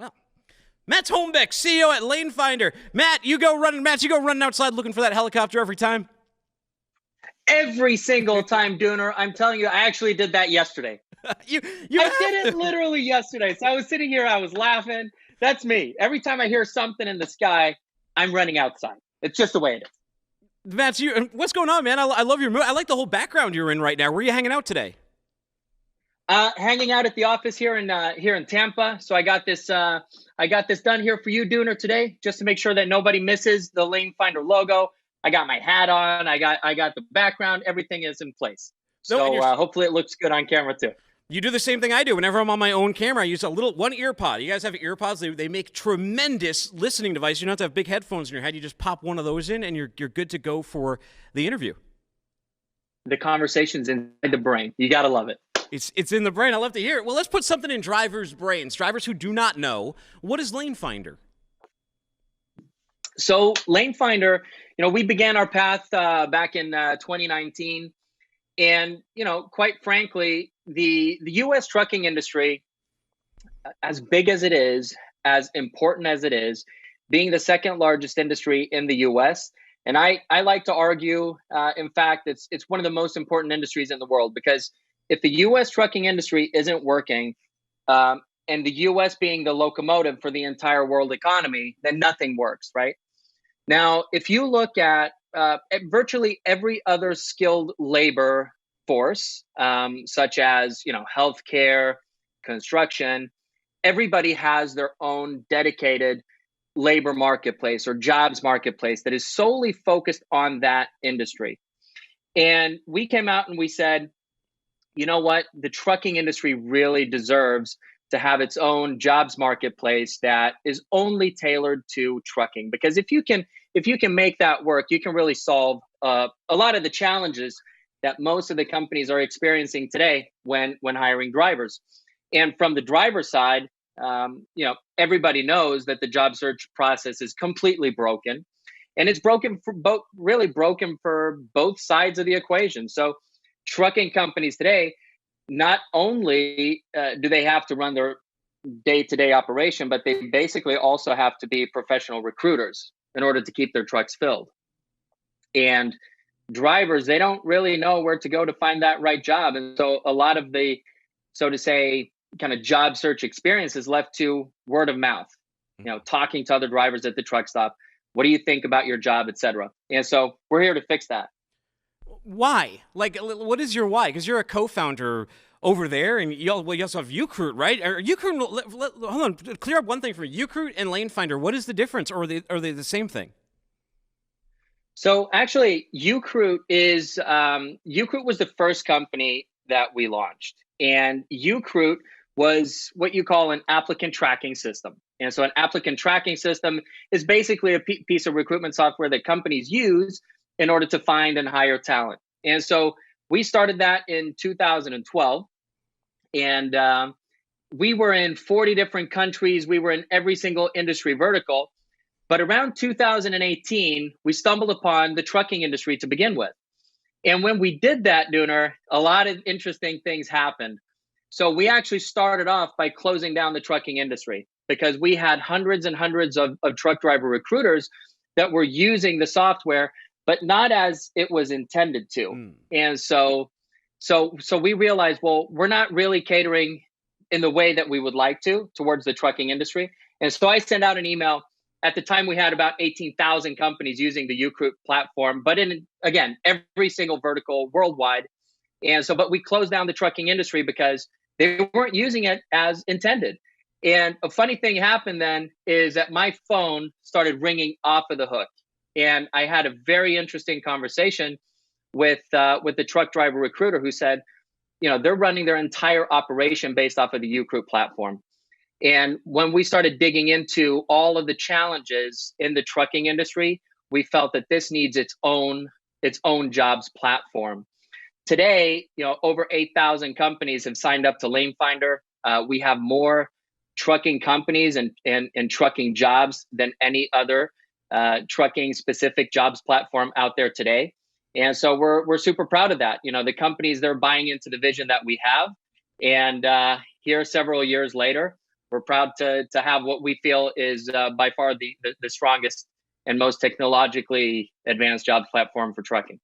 Well, Matt's Holmbäck, CEO at Lanefinder. Matt, you go running outside looking for that helicopter every time? Every single time, Dooner. I'm telling you, I actually did that yesterday. you I did it literally yesterday. So I was sitting here, I was laughing. That's me. Every time I hear something in the sky, I'm running outside. It's just the way it is. Matt, what's going on, man? I love your mood. I like the whole background you're in right now. Where are you hanging out today? Hanging out at the office here in Tampa. So I got this done here for you, Dooner, today, just to make sure that nobody misses the Lanefinder logo. I got my hat on. I got the background. Everything is in place. So hopefully it looks good on camera too. You do the same thing I do. Whenever I'm on my own camera, I use one ear pod. You guys have earpods? They make tremendous listening devices. You don't have to have big headphones in your head. You just pop one of those in, and you're good to go for the interview. The conversation's inside the brain. You got to love it. It's in the brain. I love to hear it. Well, let's put something in drivers' brains. Drivers who do not know, what is Lanefinder? So Lanefinder, we began our path back in 2019. And, quite frankly, the U.S. trucking industry, as big as it is, as important as it is, being the second largest industry in the U.S., and I like to argue, in fact, it's one of the most important industries in the world, because if the U.S. trucking industry isn't working, and the U.S. being the locomotive for the entire world economy, then nothing works, right? Now, if you look at virtually every other skilled labor force, such as healthcare, construction, everybody has their own dedicated labor marketplace or jobs marketplace that is solely focused on that industry. And we came out and we said, you know what? The trucking industry really deserves to have its own jobs marketplace that is only tailored to trucking. Because if you can make that work, you can really solve a lot of the challenges that most of the companies are experiencing today when hiring drivers. And from the driver side, everybody knows that the job search process is completely broken, and it's broken for both sides of the equation. So trucking companies today, not only do they have to run their day-to-day operation, but they basically also have to be professional recruiters in order to keep their trucks filled. And drivers, they don't really know where to go to find that right job. And so a lot of the, so to say, kind of job search experience is left to word of mouth, talking to other drivers at the truck stop. What do you think about your job, et cetera? And so we're here to fix that. Why? Like, what is your why? Because you're a co-founder over there, and you also have Ucruit, right? Hold on, clear up one thing for me. Ucruit and Lanefinder, what is the difference, or are they the same thing? So actually, Ucruit was the first company that we launched, and Ucruit was what you call an applicant tracking system. And so an applicant tracking system is basically a piece of recruitment software that companies use in order to find and hire talent. And so we started that in 2012, and we were in 40 different countries. We were in every single industry vertical. But around 2018, we stumbled upon the trucking industry to begin with. And when we did that, Dooner, a lot of interesting things happened. So we actually started off by closing down the trucking industry, because we had hundreds and hundreds of truck driver recruiters that were using the software, but not as it was intended to. And so we realized, well, we're not really catering in the way that we would like to towards the trucking industry. And so I sent out an email. At the time, we had about 18,000 companies using the Ucruit platform, but in, again, every single vertical worldwide. And so, but we closed down the trucking industry because they weren't using it as intended. And a funny thing happened then is that my phone started ringing off of the hook. And I had a very interesting conversation with the truck driver recruiter who said, they're running their entire operation based off of the Ucruit platform. And when we started digging into all of the challenges in the trucking industry, we felt that this needs its own jobs platform. Today, over 8,000 companies have signed up to Lanefinder. We have more trucking companies and trucking jobs than any other trucking specific jobs platform out there today. And so we're super proud of that. The companies, they're buying into the vision that we have. And here several years later, We're proud to have what we feel is by far the strongest and most technologically advanced jobs platform for trucking.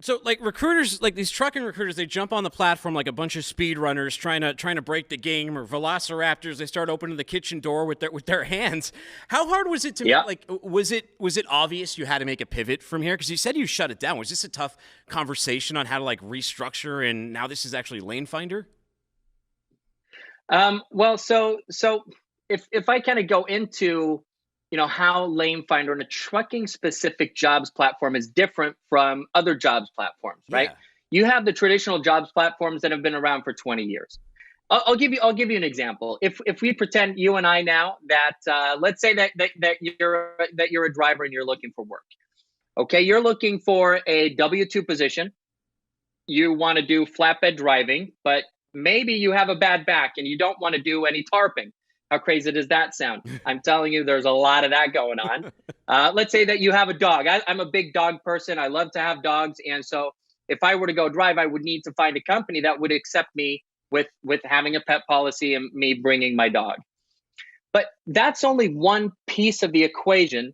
So, like recruiters, like these trucking recruiters, they jump on the platform like a bunch of speed runners trying to break the game, or velociraptors. They start opening the kitchen door with their hands. How hard was it to Yeah. make? Like, was it obvious you had to make a pivot from here? Because you said you shut it down. Was this a tough conversation on how to like restructure? And now this is actually Lanefinder. Well, so if I kind of go into how Lanefinder and a trucking specific jobs platform is different from other jobs platforms, right? Yeah. You have the traditional jobs platforms that have been around for 20 years. I'll give you an example. If we pretend you and I now that let's say that you're a driver and you're looking for work. Okay, you're looking for a W-2 position. You want to do flatbed driving, but maybe you have a bad back and you don't want to do any tarping. How crazy does that sound? I'm telling you, there's a lot of that going on. Let's say that you have a dog. I'm a big dog person. I love to have dogs. And so if I were to go drive, I would need to find a company that would accept me with having a pet policy and me bringing my dog. But that's only one piece of the equation.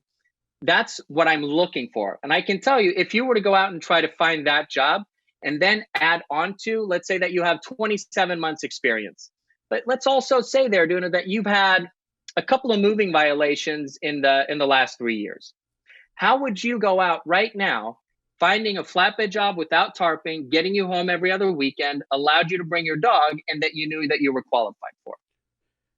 That's what I'm looking for. And I can tell you, if you were to go out and try to find that job and then add on to, let's say that you have 27 months experience. But let's also say there, Duna, that you've had a couple of moving violations in the last 3 years. How would you go out right now, finding a flatbed job without tarping, getting you home every other weekend, allowed you to bring your dog, and that you knew that you were qualified for?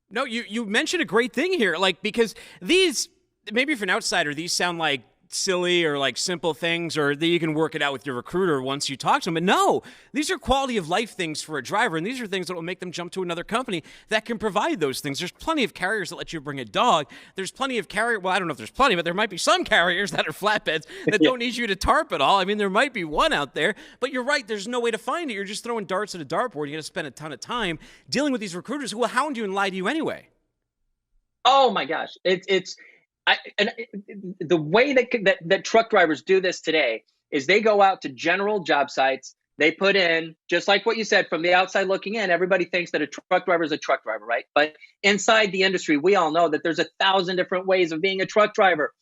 No, you mentioned a great thing here, like because these maybe for an outsider these sound like silly or like simple things, or that you can work it out with your recruiter once you talk to them. But no, these are quality of life things for a driver, and these are things that will make them jump to another company that can provide those things. There's plenty of carriers that let you bring a dog. There's plenty of well, I don't know if there's plenty, but there might be some carriers that are flatbeds that don't need you to tarp at all. I mean, there might be one out there, but you're right, there's no way to find it. You're just throwing darts at a dartboard. You got to spend a ton of time dealing with these recruiters who will hound you and lie to you anyway. Oh my gosh, the way that truck drivers do this today is they go out to general job sites. They put in, just like what you said, from the outside looking in, everybody thinks that a truck driver is a truck driver, right? But inside the industry, we all know that there's 1,000 different ways of being a truck driver.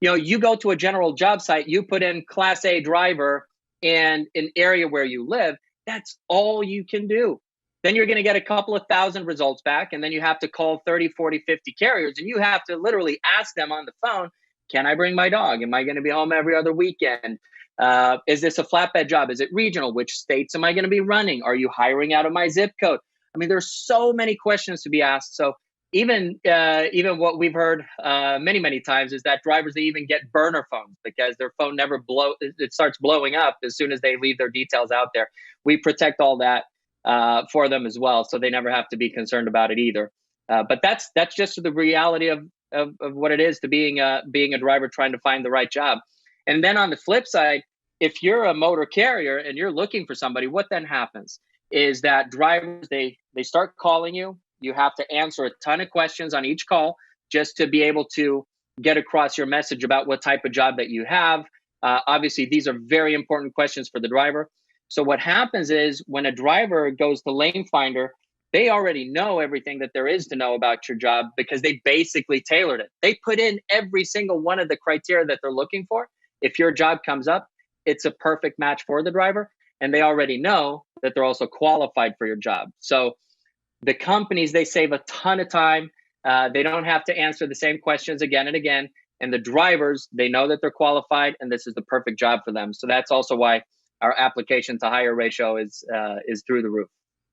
You go to a general job site, you put in Class A driver and an area where you live. That's all you can do. Then you're going to get a couple of thousand results back, and then you have to call 30, 40, 50 carriers, and you have to literally ask them on the phone, can I bring my dog? Am I going to be home every other weekend? Is this a flatbed job? Is it regional? Which states am I going to be running? Are you hiring out of my zip code? I mean, there's so many questions to be asked. So even what we've heard many, many times is that drivers, they even get burner phones because their phone it starts blowing up as soon as they leave their details out there. We protect all that for them as well, so they never have to be concerned about it either. But that's just the reality of what it is to being a driver trying to find the right job. And then on the flip side, if you're a motor carrier and you're looking for somebody, what then happens is that drivers, they start calling you. You have to answer a ton of questions on each call just to be able to get across your message about what type of job that you have. Obviously, these are very important questions for the driver. So what happens is when a driver goes to Lanefinder, they already know everything that there is to know about your job because they basically tailored it. They put in every single one of the criteria that they're looking for. If your job comes up, it's a perfect match for the driver, and they already know that they're also qualified for your job. So the companies, they save a ton of time. They don't have to answer the same questions again and again. And the drivers, they know that they're qualified, and this is the perfect job for them. So that's also why our application to hire ratio is through the roof.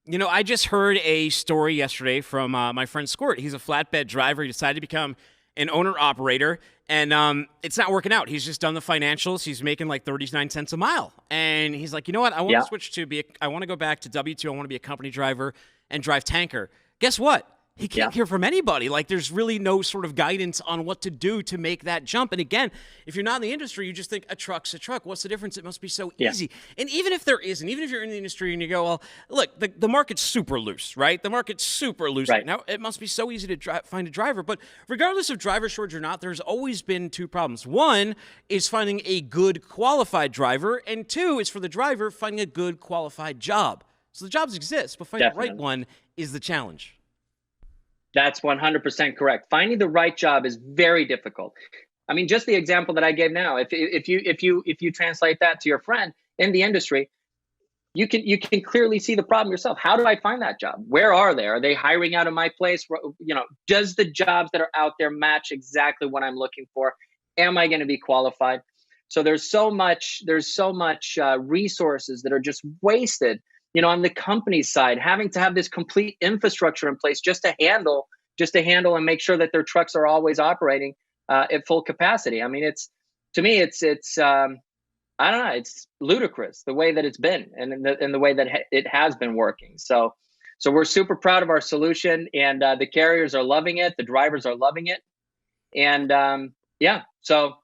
I just heard a story yesterday from my friend Squirt. He's a flatbed driver. He decided to become an owner-operator, and it's not working out. He's just done the financials. He's making like 39 cents a mile. And he's like, you know what? I want to switch I want to go back to W-2. I want to be a company driver and drive tanker. Guess what? He can't hear from anybody. Like, there's really no sort of guidance on what to do to make that jump. And again, if you're not in the industry, you just think a truck's a truck. What's the difference? It must be so easy. And even if there isn't, even if you're in the industry and you go, well, look, the market's super loose, right? The market's super loose right now. It must be so easy to find a driver. But regardless of driver shortage or not, there's always been two problems. One is finding a good qualified driver, and two is for the driver finding a good qualified job. So the jobs exist, but finding the right one is the challenge. That's 100% correct. Finding the right job is very difficult. I mean, just the example that I gave now, if you translate that to your friend in the industry, you can clearly see the problem yourself. How do I find that job? Where are they? Are they hiring out of my place? Does the jobs that are out there match exactly what I'm looking for? Am I going to be qualified? So there's so much resources that are just wasted, on the company side, having to have this complete infrastructure in place just to handle and make sure that their trucks are always operating at full capacity. I mean, to me, it's I don't know. It's ludicrous the way that it's been, and the way that it has been working. So we're super proud of our solution, and the carriers are loving it. The drivers are loving it, and yeah. So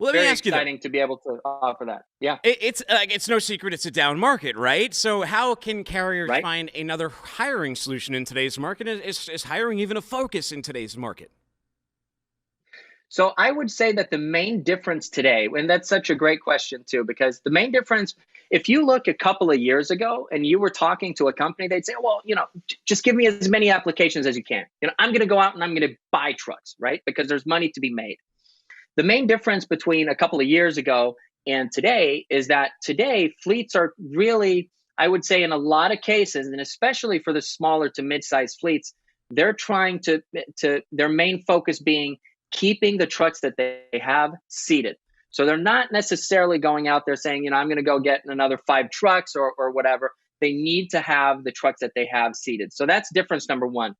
Well, let me very ask you though. exciting to be able to offer that. Yeah. It's no secret it's a down market, right? So how can carriers Right. find another hiring solution in today's market? Is hiring even a focus in today's market? So I would say that the main difference today, and that's such a great question too, because the main difference, if you look a couple of years ago and you were talking to a company, they'd say, well, just give me as many applications as you can. I'm going to go out and I'm going to buy trucks, right? Because there's money to be made. The main difference between a couple of years ago and today is that today fleets are really, I would say in a lot of cases, and especially for the smaller to mid-sized fleets, they're trying to their main focus being keeping the trucks that they have seated. So they're not necessarily going out there saying, I'm going to go get another 5 trucks or whatever. They need to have the trucks that they have seated. So that's difference number one.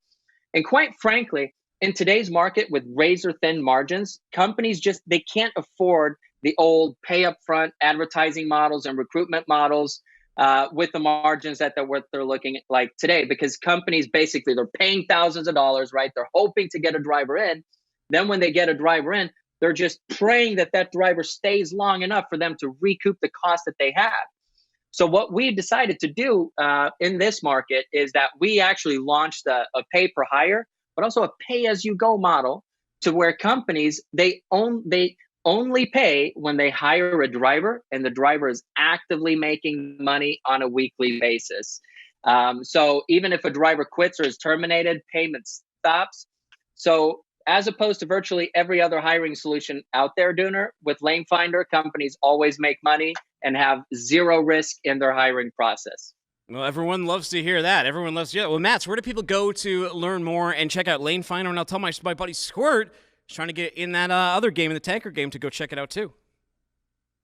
And quite frankly, in today's market with razor thin margins, companies they can't afford the old pay up front advertising models and recruitment models with the margins that they're looking at like today, because companies basically they're paying thousands of dollars, right? They're hoping to get a driver in. Then when they get a driver in, they're just praying that that driver stays long enough for them to recoup the cost that they have. So what we decided to do in this market is that we actually launched a pay per hire, but also a pay as you go model, to where companies they only pay when they hire a driver and the driver is actively making money on a weekly basis. So even if a driver quits or is terminated, payment stops. So as opposed to virtually every other hiring solution out there, Dooner, with Lanefinder, companies always make money and have zero risk in their hiring process. Well, everyone loves to hear that. Everyone loves to hear that. Well, Mats, where do people go to learn more and check out Lanefinder? And I'll tell my buddy Squirt is trying to get in that other game, in the tanker game, to go check it out too.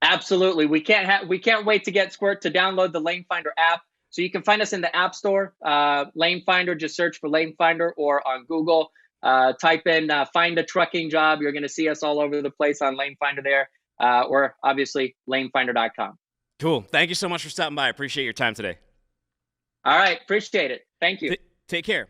Absolutely. We can't wait to get Squirt to download the Lanefinder app. So you can find us in the App Store, Lanefinder, just search for Lanefinder, or on Google. Type in find a trucking job. You're going to see us all over the place on Lanefinder there, or obviously lanefinder.com. Cool. Thank you so much for stopping by. I appreciate your time today. All right. Appreciate it. Thank you. Take care.